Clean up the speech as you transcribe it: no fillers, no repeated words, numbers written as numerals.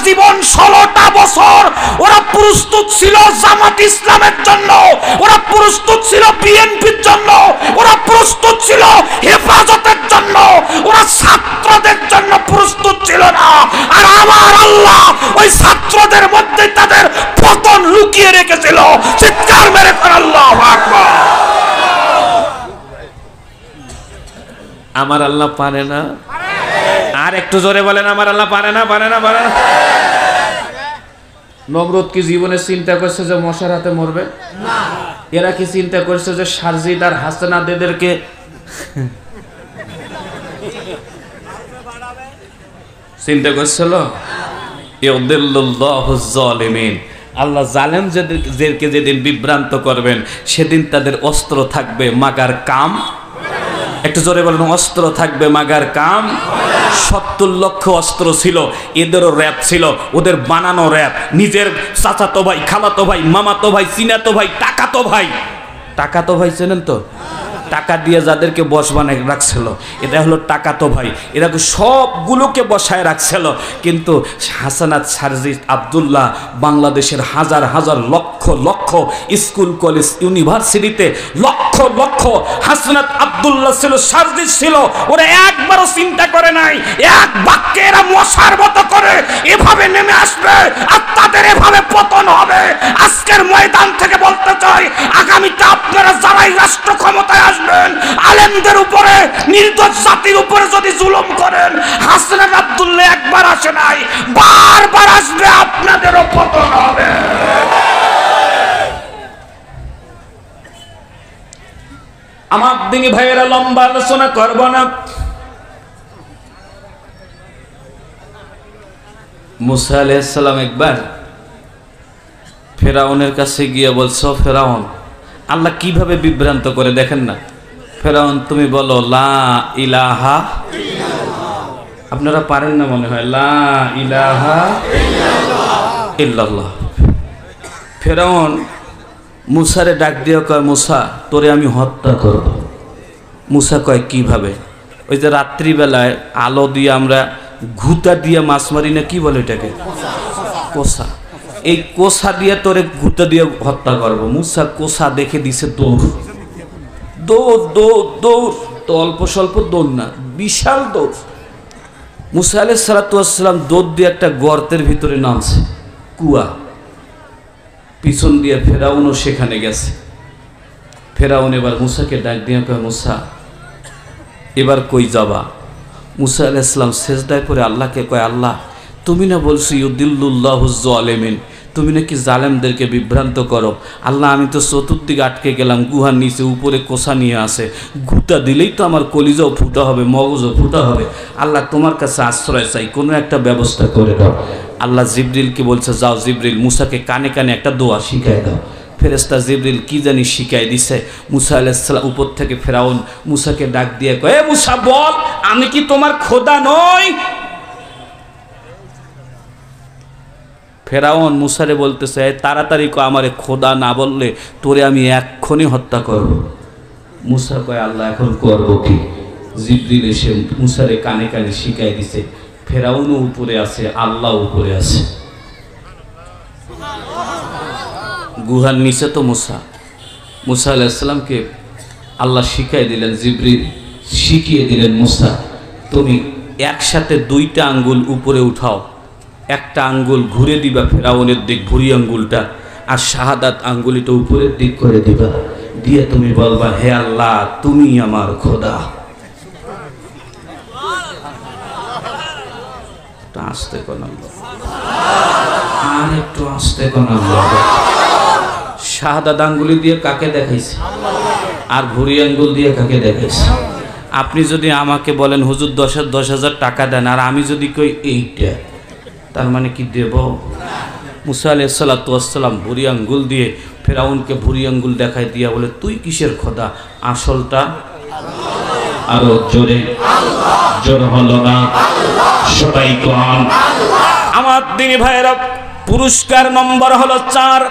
জীবন 16টা বছর ওরা প্রস্তুত ছিল জামাত ইসলামের জন্য, ওরা প্রস্তুত ছিল বিএনপির জন্য, ওরা প্রস্তুত ছিল হেফাজতের জন্য, ওরা ছাত্রদের জন্য প্রস্তুত ছিল না। আর আমার আল্লাহ ওই ছাত্রদের মধ্যে তাদের পতন লুকিয়ে রেখেছিল। চিৎকার মেরে কর আল্লাহু আকবার। আমার আল্লাহ পারে না? আর একটু জোরে বলেন, আমার আল্লাহ পারে না? পারে না? পারে না? নমরুদ কি জীবনে চিন্তা করছে যে মশার হাতে মরবে? না। এরা কি চিন্তা করছে যে সারজিদ আর হাসানাদেরকে চিন্তা করছিল? ইউদিল্লুল্লাহু যালিমিন, আল্লাহ জালেমদেরকে যেদিন বিভ্রান্ত করবেন সেদিন তাদের অস্ত্র থাকবে মাগার কাম। একটু জোরে বলেন, অস্ত্র থাকবে মাগার কাম। 70 লক্ষ অস্ত্র ছিল, এদেরও র‍্যাব ছিল, ওদের বানানো র‍্যাব। নিজের চাচাতো ভাই, খালাতো ভাই, মামাতো ভাই, চিনাতো ভাই, টাকাতো ভাই, টাকাতো ভাই চেনেন তো? টাকা দিয়ে যাদেরকে বস বানায় রাখছিল, এটা হলো টাকাতো ভাই। এরা সবগুলোকে বসায় রাখছিল। কিন্তু হাসানাত, সারজিদ, আব্দুল্লাহ বাংলাদেশের হাজার হাজার লক্ষ লক্ষ স্কুল কলেজ ইউনিভার্সিটিতে লক্ষ লক্ষ হাসানাত, আব্দুল্লাহ ছিল, সারজিদ ছিল। ওরা একবারও চিন্তা করে নাই এক বাক্যে এরা মশার মতো করে এভাবে নেমে আসবে আর তাদের এভাবে পতন হবে। আজকের ময়দান থেকে বলতে চাই, আগামীতে আপনারা যারাই রাষ্ট্র ক্ষমতায় আসবেন, আলেমদের উপরে, নির্দোষ জাতির উপরে যদি জুলুম করেন, হাসানাত, আব্দুল্লাহ একবার আসে নাই, বারবার আসবে, আপনাদেরও পতন হবে। আমার দিনী ভাইয়েরা, লম্বা আলোচনা করব না। মুসা আলাইহিস সালাম একবার ফেরাউনের কাছে গিয়ে বলছো, ফেরাউন আল্লাহ কিভাবে বিভ্রান্ত করে দেখেন না। ফেরাউন তুমি বলো লা ইলাহা ইল্লাল্লাহ। আপনারা পারেন না মনে হয়, লা ইলাহা ইল্লাল্লাহ। ফেরাউন মুসারে ডাক দিয়ে কয়, মুসা তোরে আমি হত্যা করব। মুসা কয় কিভাবে? ওই যে রাত্রিবেলায় আলো দিয়ে আমরা ঘুতা দিয়ে মাছ মারি না, কি বলে এটাকে? কোসা। এই কোসা দিয়ে তোরে ঘুতা দিয়ে হত্যা করব। মুসা কোসা দেখে দিছে দৌড়, দৌড় দৌড় দৌড়। তো অল্প স্বল্প দৌড় না, বিশাল দৌড়। মুসা আলাইহিস সালাতু ওয়াস সালাম দৌড় দিয়ে একটা গর্তের ভিতরে নামছে, কুয়া। পিছন দিয়ে ফেরাউনও সেখানে গেছে। ফেরাউন এবার মুসাকে ডাক দিয়ে কয়, মুসা এবার কই যাবা? মুসা আলাইহিস সালাম সেজদায় পড়ে আল্লাহকে কয়, আল্লাহ তুমি না বলছো ইউদিল্লুল্লাহু যালিমিন, তুমি নাকি জালেমদেরকে বিভ্রান্ত করো। আল্লাহ আমি তো চতুর্দিকে আটকে গেলাম, গুহার নিচে, উপরে কোষা নিয়ে আসে, গুতা দিলেই তো আমার কলিজাও ফুটা হবে, মগজও ফুটা হবে। আল্লাহ তোমার কাছে আশ্রয় চাই, কোনো একটা ব্যবস্থা করে দাও। আল্লাহ জিবরিলকে বলছে, যাও জিবরিল মুসাকে কানে কানে একটা দোয়া শিখাই দাও। ফেরেশতা জিবরিল কি জানি শিখাই দিছে। মুসা আলাইহিস সালাম উপর থেকে ফেরাউন মুসাকে ডাক দিয়ে কয়, এ মুসা বল, আমি কি তোমার খোদা নই? ফেরাউন মুসারে বলতেছে, তাড়াতাড়ি কয়, আমারে খোদা না বললে তোরে আমি এক্ষুনি হত্যা করব। মুসা কয়, আল্লাহ এখন করব কি? জিবরিল এসে মুসারে কানে কানে শিখাই দিছে। ফেরাউনও উপরে আছে, আল্লাহ উপরে আছে। গুহার নিচে তো মুসা। মুসা আলাইহিস সালামকে আল্লাহ শিখাই দিলেন, জিবরিল শিখিয়ে দিলেন, মুসা তুমি একসাথে 2টা আঙ্গুল উপরে উঠাও, একটা আঙ্গুল ঘুরে দিবা ফেরাউনের দিক, ভুরি আঙ্গুলটা, আর শাহাদাত আঙ্গুলিটা উপরের দিক করে দিবা, দিয়ে তুমি বলবা, হে আল্লাহ তুমি আমার খোদা। আসতে কোন আর একটু আসতে কোন। শাহাদাত আঙ্গুলি দিয়ে কাকে দেখাইছে? আর ভুরি আঙ্গুল দিয়ে কাকে দেখাইছে? আপনি যদি আমাকে বলেন হুজুর 10,000 টাকা দেন, আর আমি যদি কই এইটা, তার মানে কি দেব? মুসা আলাইহিস সালাতু ওয়াস সালাম ভুরি আঙ্গুল দিয়ে ফেরাউনকে ভুরি আঙ্গুল দেখাই দিয়া বলে, তুই কিসের খোদা? আসলটা আল্লাহ। আরো জোরে আল্লাহ। জোর হলো না, সবাই কোন আল্লাহ। আমার দিনী ভাইয়েরা, পুরস্কার নম্বর হলো 4।